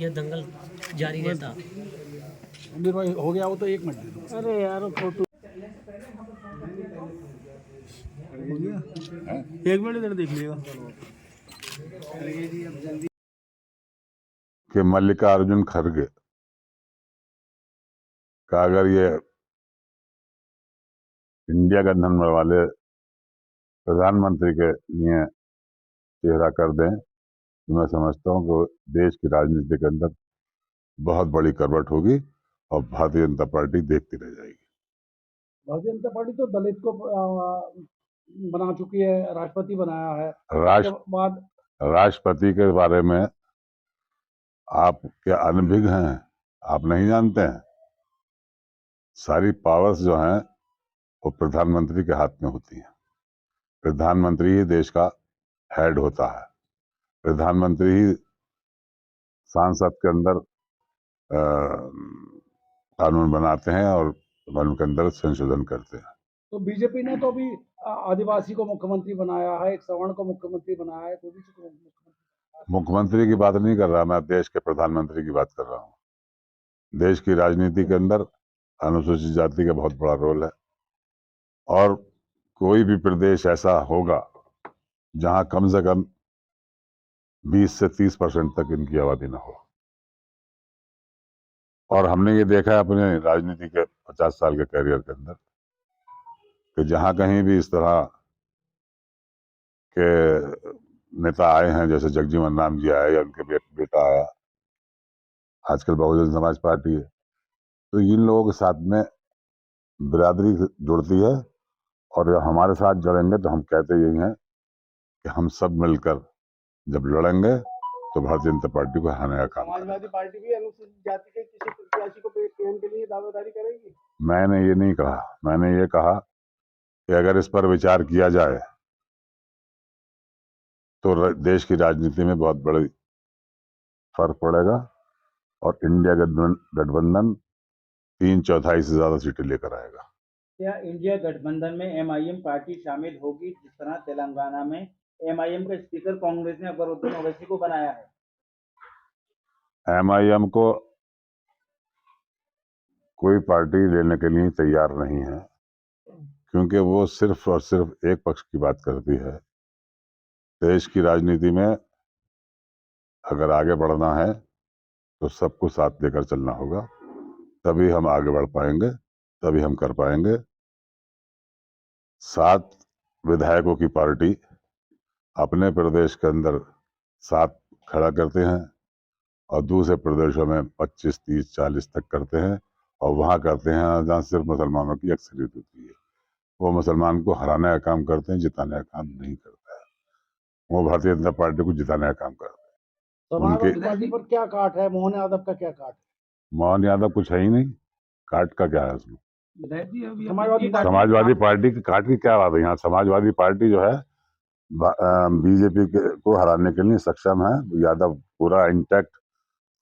यह दंगल जारी रहता। अमीर भाई हो गया वो तो 1 मिनट दे दो। अरे यार फोटो हो गया 1 मिनट इधर देख लिएगा। कि मल्लिकार्जुन खड़गे का अगर ये इंडिया गठबंधन वाले प्रधानमंत्री के लिए चेहरा कर दें तो मैं समझता हूँ कि देश की राजनीति के अंदर बहुत बड़ी करवट होगी और भारतीय जनता पार्टी देखती रह जाएगी। भारतीय जनता पार्टी तो दलित को बना चुकी है, राष्ट्रपति बनाया है। उसके राष्ट्र बाद राष्ट्रपति के बारे में आप क्या अनभिज्ञ हैं? आप नहीं जानते हैं? सारी पावर्स जो हैं वो प्रधानमंत्री के हाथ में होती हैं। प्रधानमंत्री ही देश का हेड होता है। प्रधानमंत्री ही संसद के अंदर कानून बनाते हैं और कानून के अंदर संशोधन करते हैं। तो बीजेपी ने तो अभी आदिवासी को मुख्यमंत्री बनाया है, एक सवर्ण को मुख्यमंत्री बनाया है, ओबीसी को मुख्यमंत्री। मुख्यमंत्री की बात नहीं कर रहा मैं, देश के प्रधानमंत्री की बात कर रहा हूँ। देश की राजनीति के अंदर अनुसूचित जाति का बहुत बड़ा रोल है और कोई भी प्रदेश ऐसा होगा जहां कम से कम 20 से 30% तक इनकी आबादी न हो। और हमने ये देखा है अपने राजनीति के 50 साल के कैरियर के अंदर कि जहां कहीं भी इस तरह के नेता आए हैं, जैसे जगजीवन राम जी आए या उनके बेटा आया, आजकल बहुजन समाज पार्टी है, तो इन लोगों के साथ में बिरादरी जुड़ती है और जब हमारे साथ जुड़ेंगे तो हम कहते यही हैं कि हम सब मिलकर जब लड़ेंगे तो भारतीय जनता पार्टी को हराने का काम करेंगे। समाजवादी पार्टी भी अनुसूचित जाति के किसी प्रत्याशी को पीएम के लिए दावेदारी करेगी? मैंने ये नहीं कहा, मैंने ये कहा कि अगर इस पर विचार किया जाए तो देश की राजनीति में बहुत बड़ी फर्क पड़ेगा और इंडिया गठबंधन 3/4 से ज्यादा सीटें लेकर आएगा। क्या इंडिया गठबंधन में एमआईएम पार्टी शामिल होगी, जिस तरह तेलंगाना में एमआईएम का स्पीकर कांग्रेस ने अकबरुद्दीन ओवैसी को बनाया है? एमआईएम को कोई पार्टी लेने के लिए तैयार नहीं है, क्योंकि वो सिर्फ और सिर्फ एक पक्ष की बात करती है। देश की राजनीति में अगर आगे बढ़ना है तो सबको साथ लेकर चलना होगा, तभी हम आगे बढ़ पाएंगे, तभी हम कर पाएंगे। 7 विधायकों की पार्टी अपने प्रदेश के अंदर 7 खड़ा करते हैं और दूसरे प्रदेशों में 25, 30, 40 तक करते हैं और वहां करते हैं जहां सिर्फ मुसलमानों की अक्सरियत होती है। वो मुसलमान को हराने का काम करते हैं, जिताने का काम नहीं करता है। वो भारतीय जनता पार्टी को जिताने का काम करते हैं। समाजवादी पार्टी पर क्या काट है? मोहन यादव का क्या काट है? मोहन यादव कुछ है ही नहीं, काट का क्या है उसमें? समाजवादी पार्टी की काट की क्या बात है? यहाँ समाजवादी पार्टी जो है बीजेपी को हराने के लिए सक्षम है। यादव पूरा इंटैक्ट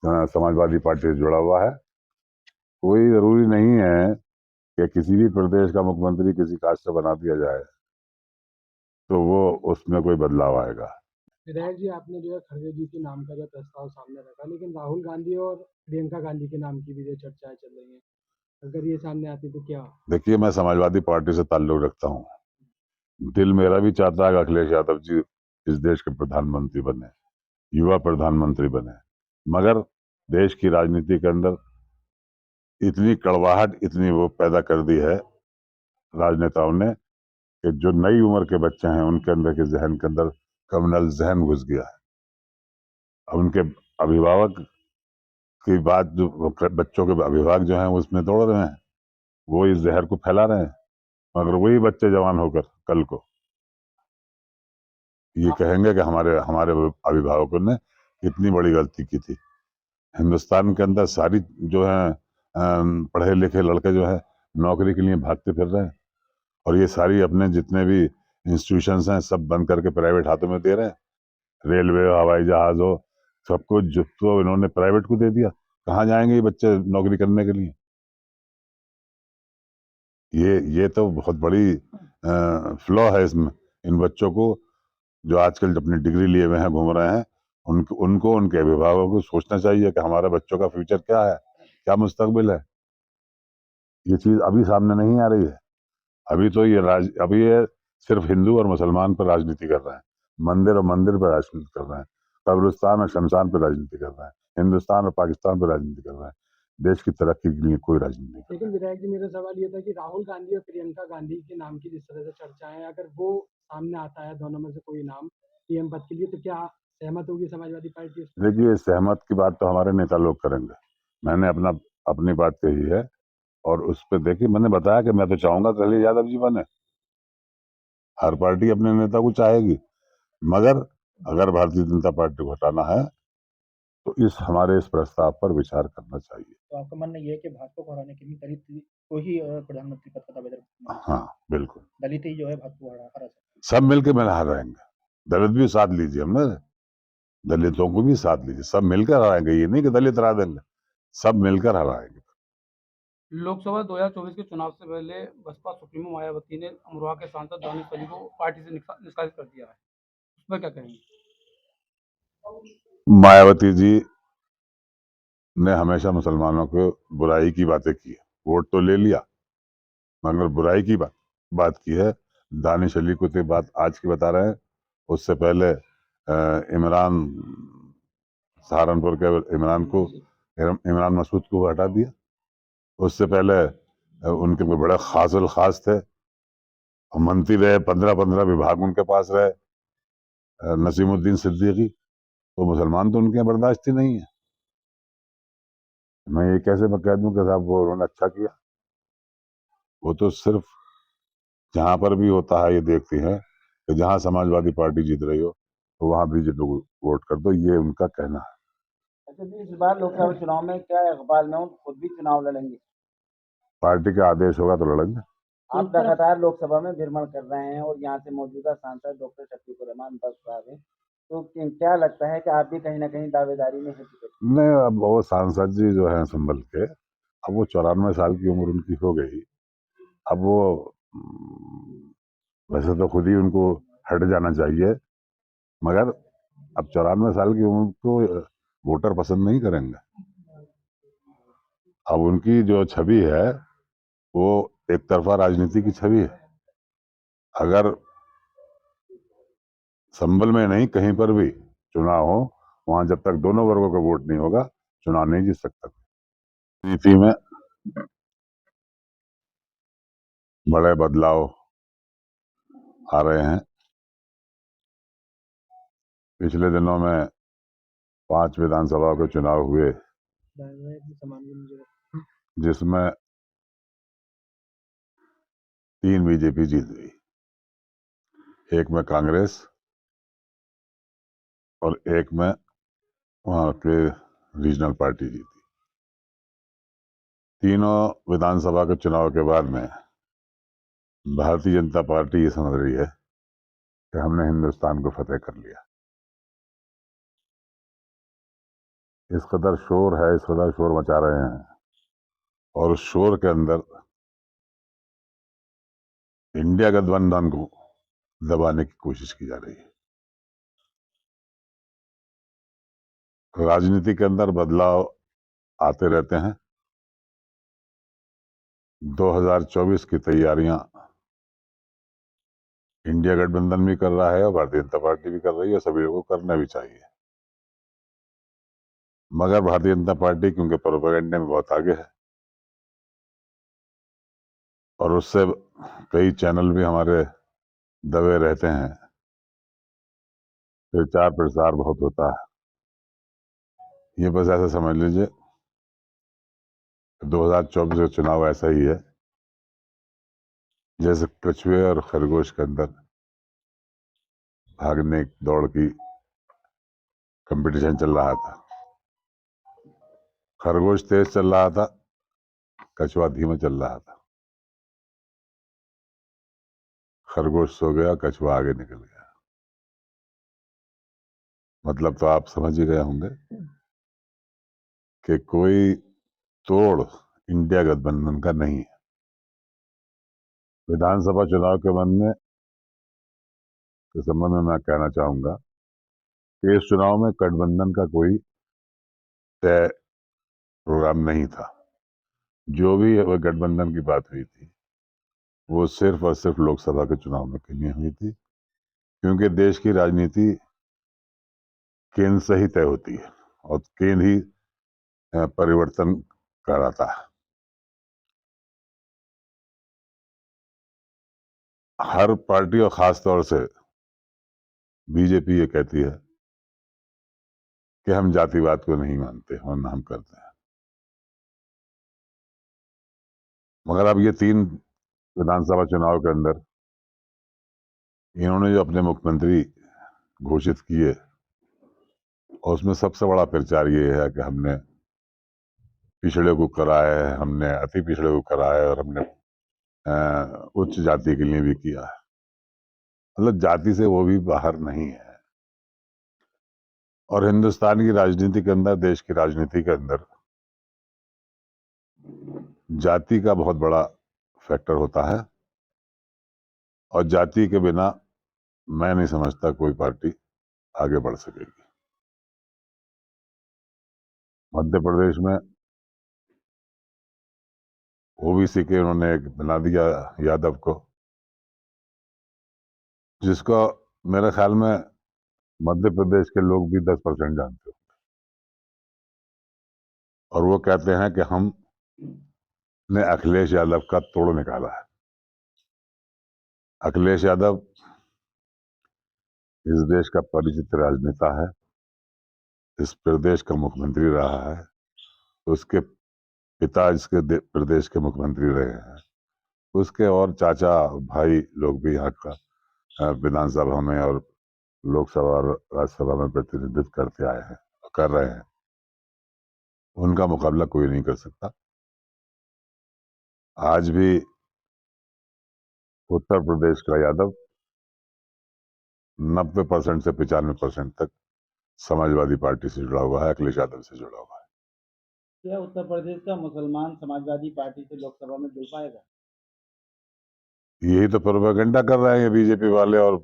समाजवादी पार्टी से जुड़ा हुआ है। कोई जरूरी नहीं है कि किसी भी प्रदेश का मुख्यमंत्री किसी कास्ट से बना दिया जाए तो वो उसमें कोई बदलाव आएगा। विधायक जी, आपने जो है खड़गे जी के नाम का जो प्रस्ताव सामने रखा, लेकिन राहुल गांधी और प्रियंका गांधी के नाम की भी जो चर्चाएं चल रही हैं, अगर ये सामने आती तो क्या? देखिए, मैं समाजवादी पार्टी से ताल्लुक रखता हूँ। दिल मेरा भी चाहता है कि अखिलेश यादव जी इस देश के प्रधानमंत्री बने, युवा प्रधानमंत्री बने, मगर देश की राजनीति के अंदर इतनी कड़वाहट, इतनी वो पैदा कर दी है राजनेताओं ने कि जो नई उम्र के बच्चे हैं उनके अंदर के जहन के अंदर कम्युनल जहन घुस गया है। अब उनके अभिभावक की बात, जो बच्चों के अभिभावक जो हैं उसमें दौड़ रहे हैं, वो इस जहर को फैला रहे हैं, मगर वही बच्चे जवान होकर कल को ये कहेंगे कि हमारे हमारे अभिभावकों ने इतनी बड़ी गलती की थी। हिंदुस्तान के अंदर सारी जो है पढ़े लिखे लड़के जो है नौकरी के लिए भागते फिर रहे हैं और ये सारी अपने जितने भी इंस्टीट्यूशंस हैं सब बंद करके प्राइवेट हाथों में दे रहे हैं। रेलवे हो, हवाई जहाज हो, सबको जो तो इन्होंने प्राइवेट को दे दिया। कहाँ जाएंगे ये बच्चे नौकरी करने के लिए? ये तो बहुत बड़ी फ्लॉ है इसमें। इन बच्चों को जो आजकल अपनी डिग्री लिए हुए हैं घूम रहे हैं उनको उनको उनके अभिभावकों को सोचना चाहिए कि हमारे बच्चों का फ्यूचर क्या है, क्या मुस्तकबिल है। ये चीज अभी सामने नहीं आ रही है। अभी तो अभी ये सिर्फ हिंदू और मुसलमान पर राजनीति कर रहे हैं, मंदिर और मंदिर पर राजनीति कर रहे हैं, कब्रिस्तान और शमशान पर राजनीति कर रहे हैं, हिंदुस्तान और पाकिस्तान पर राजनीति कर रहे हैं। देश की तरक्की के लिए कोई राजनीति नहीं। लेकिन विधायक जी, मेरा सवाल ये था कि राहुल गांधी और प्रियंका गांधी के नाम की जिस तरह से चर्चा है, अगर वो सामने आता है दोनों में से कोई नाम पीएम पद के लिए, तो क्या सहमत होगी समाजवादी पार्टी? देखिए, सहमत की बात तो हमारे नेता लोग करेंगे। मैंने अपनी बात कही है और उस पर देखिए, मैंने बताया कि मैं तो चाहूंगा कि अखिलेश यादव जी बने। हर पार्टी अपने नेता को चाहेगी, मगर अगर भारतीय जनता पार्टी को हटाना है तो हमारे इस प्रस्ताव पर विचार करना चाहिए। तो आपका मानना ये है कि भाजपा को हराने के लिए दलित को ही प्रधानमंत्री पद का दावेदार बनाना है? हाँ, बिल्कुल। दलित ही जो है भाजपा को हरा सकते हैं। सब मिलकर मिल हराएंगे। दलित भी साथ लीजिए, हमने दलितों को भी साथ लीजिए, सब मिलकर हराएंगे। ये नहीं कि दलित हरा देंगे, सब मिलकर हराएंगे। लोकसभा 2024 के चुनाव से पहले बसपा सुप्रीमो मायावती ने अमरोहा के सांसद दानिश अली को पार्टी से निष्कासित कर दिया है, उस पर क्या कहेंगे? मायावती जी ने हमेशा मुसलमानों को बुराई की बातें की है। वोट तो ले लिया, मगर बुराई की बात की है। दानिश अली को तो बात आज की बता रहे हैं, उससे पहले इमरान, सहारनपुर के इमरान मसूद को हटा दिया। उससे पहले उनके बड़े खास थे, मंत्री रहे, 15 विभाग उनके पास रहे, नसीमुद्दीन सिद्दीकी। तो मुसलमान तो उनके यहाँ बर्दाश्त ही नहीं है। मैं ये कैसे मैं कह दूं कि साहब वो उन्होंने अच्छा किया? वो तो सिर्फ जहां पर भी होता है ये देखती है कि जहां समाजवादी पार्टी जीत रही हो तो वहां बीजेपी को वोट कर दो, ये उनका कहना है। अच्छा जी, इस बार लोकसभा चुनाव में क्या इकबाल में खुद भी चुनाव लड़ेंगे? पार्टी का आदेश होगा तो लड़ेंगे। आप लगातार लोकसभा में भ्रमण कर रहे हैं और यहाँ से मौजूदा सांसद डॉक्टर शफीकुर रहमान बस साहब हैं, तो क्या लगता है कि आप भी कहीं ना कहीं दावेदारी में है टिकट? नहीं, अब वो सांसद जी जो है संभल के, अब वो 94 साल की उम्र उनकी हो गई। अब वो वैसे तो खुद ही उनको हट जाना चाहिए, मगर अब 94 साल की उम्र को वोटर पसंद नहीं करेंगे। अब उनकी जो छवि है वो एक तरफा राजनीति की छवि है। अगर संभल में नहीं, कहीं पर भी चुनाव हो, वहां जब तक दोनों वर्गों का वोट नहीं होगा, चुनाव नहीं जीत सकता। नीति में बड़े बदलाव आ रहे हैं। पिछले दिनों में 5 विधानसभा के चुनाव हुए, जिसमें 3 बीजेपी जीत गई, एक में कांग्रेस और एक में वहां के रीजनल पार्टी जीती। तीनों विधानसभा के चुनाव के बाद में भारतीय जनता पार्टी ये समझ रही है कि हमने हिंदुस्तान को फतेह कर लिया। इस कदर शोर है, इस कदर शोर मचा रहे हैं, और उस शोर के अंदर इंडिया गठबंधन को दबाने की कोशिश की जा रही है। राजनीति के अंदर बदलाव आते रहते हैं। 2024 की तैयारियां इंडिया गठबंधन भी कर रहा है और भारतीय जनता पार्टी भी कर रही है, सभी लोगों को करना भी चाहिए। मगर भारतीय जनता पार्टी क्योंकि प्रोपेगेंडे में बहुत आगे है और उससे कई चैनल भी हमारे दबे रहते हैं, प्रचार प्रसार बहुत होता है। ये बस ऐसा समझ लीजिए 2024 का चुनाव ऐसा ही है जैसे कछुए और खरगोश के अंदर भागने दौड़ की कंपटीशन चल रहा था। खरगोश तेज चल रहा था, कछुआ धीमे चल रहा था। खरगोश सो गया, कछुआ आगे निकल गया। मतलब तो आप समझ ही गए होंगे कि कोई तोड़ इंडिया गठबंधन का नहीं है। विधानसभा चुनाव के संबंध में मैं कहना चाहूंगा कि इस चुनाव में गठबंधन का कोई तय प्रोग्राम नहीं था। जो भी गठबंधन की बात हुई थी वो सिर्फ और सिर्फ लोकसभा के चुनाव में के लिए हुई थी, क्योंकि देश की राजनीति केंद्र से ही तय होती है और केंद्र ही परिवर्तन कराता है। हर पार्टी और खास तौर से बीजेपी ये कहती है कि हम जातिवाद को नहीं मानते और ना हम करते हैं, मगर अब ये 3 विधानसभा चुनाव के अंदर इन्होंने जो अपने मुख्यमंत्री घोषित किए और उसमें सबसे बड़ा प्रचार ये है कि हमने पिछड़े को करा है, हमने अति पिछड़े को करा है और हमने उच्च जाति के लिए भी किया है। मतलब जाति से वो भी बाहर नहीं है। और हिंदुस्तान की राजनीति के अंदर, देश की राजनीति के अंदर जाति का बहुत बड़ा फैक्टर होता है और जाति के बिना मैं नहीं समझता कोई पार्टी आगे बढ़ सकेगी। मध्य प्रदेश में ओबीसी के उन्होंने एक बना दिया यादव को, जिसको मेरे ख्याल में मध्य प्रदेश के लोग भी 10% जानते हो, और वो कहते हैं कि हमने अखिलेश यादव का तोड़ निकाला है। अखिलेश यादव इस देश का परिचित राजनेता है, इस प्रदेश का मुख्यमंत्री रहा है, उसके पिता इसके प्रदेश के मुख्यमंत्री रहे हैं, उसके और चाचा भाई लोग भी यहाँ का विधानसभा में और लोकसभा और राज्यसभा में प्रतिनिधित्व करते आए हैं, कर रहे हैं। उनका मुकाबला कोई नहीं कर सकता। आज भी उत्तर प्रदेश का यादव 90% से 95% तक समाजवादी पार्टी से जुड़ा हुआ है, अखिलेश यादव से जुड़ा हुआ है। क्या उत्तर प्रदेश का मुसलमान समाजवादी पार्टी से लोकसभा में जुड़ पाएगा? यही तो प्रोपेगेंडा कर रहे हैं बीजेपी वाले, और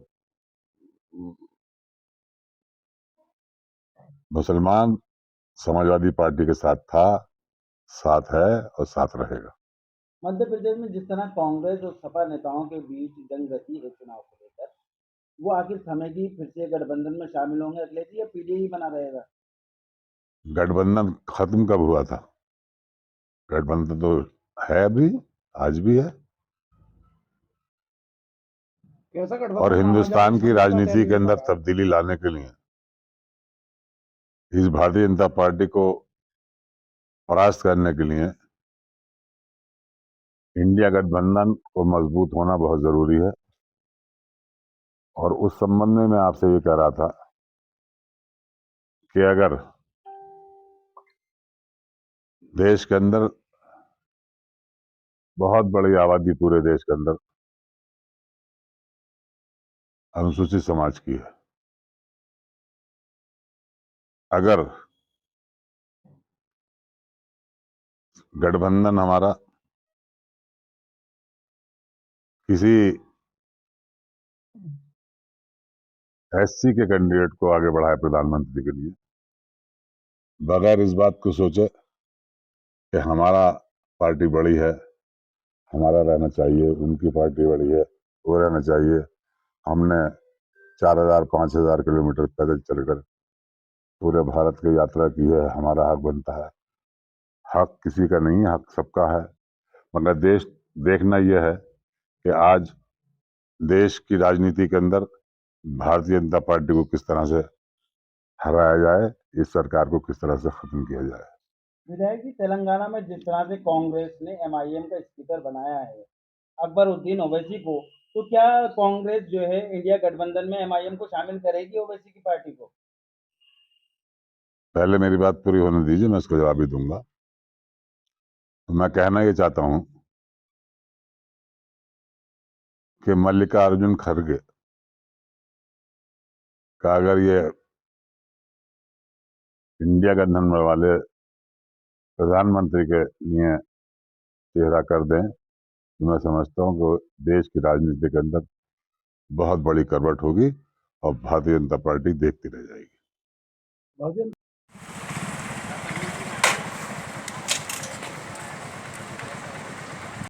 मुसलमान समाजवादी पार्टी के साथ था, साथ है और साथ रहेगा। मध्य प्रदेश में जिस तरह कांग्रेस और सपा नेताओं के बीच जंग रही है चुनाव को लेकर, वो आखिर थमेगी? फिर से गठबंधन में शामिल होंगे अखिलेश जी या पीडीआई बना रहेगा? गठबंधन खत्म कब हुआ था? गठबंधन तो है अभी, आज भी है। कैसा और गठबंधन माना हिंदुस्तान जाए, की समझौता तय राजनीति नहीं के हो अंदर पा रहा है। तब्दीली लाने के लिए इस भारतीय जनता पार्टी को परास्त करने के लिए इंडिया गठबंधन को मजबूत होना बहुत जरूरी है। और उस संबंध में मैं आपसे ये कह रहा था कि अगर देश के अंदर बहुत बड़ी आबादी, पूरे देश के अंदर अनुसूचित समाज की है, अगर गठबंधन हमारा किसी एससी के कैंडिडेट को आगे बढ़ाए प्रधानमंत्री के लिए, बगैर इस बात को सोचे कि हमारा पार्टी बड़ी है, हमारा रहना चाहिए, उनकी पार्टी बड़ी है, वो रहना चाहिए, हमने 4000-5000 किलोमीटर पैदल चलकर पूरे भारत की यात्रा की है, हमारा हक बनता है। हक किसी का नहीं है, हक सबका है। मगर देश देखना यह है कि आज देश की राजनीति के अंदर भारतीय जनता पार्टी को किस तरह से हराया जाए, इस सरकार को किस तरह से खत्म किया जाए। विधायक जी, तेलंगाना में जिस तरह से कांग्रेस ने एमआईएम का स्पीकर बनाया है अकबरुद्दीन ओवैसी को, तो क्या कांग्रेस जो है इंडिया गठबंधन में एमआईएम को शामिल करेगी, ओवैसी की पार्टी को? पहले मेरी बात पूरी होने दीजिए, मैं इसको जवाब भी दूंगा। तो मैं कहना ये चाहता हूं कि मल्लिकार्जुन खड़गे का अगर ये इंडिया गठबंधन वाले प्रधानमंत्री के लिए चेहरा कर दें, तो मैं समझता हूं कि देश की राजनीति के अंदर बहुत बड़ी करवट होगी और भारतीय जनता पार्टी देखती रह जाएगी। बहुजन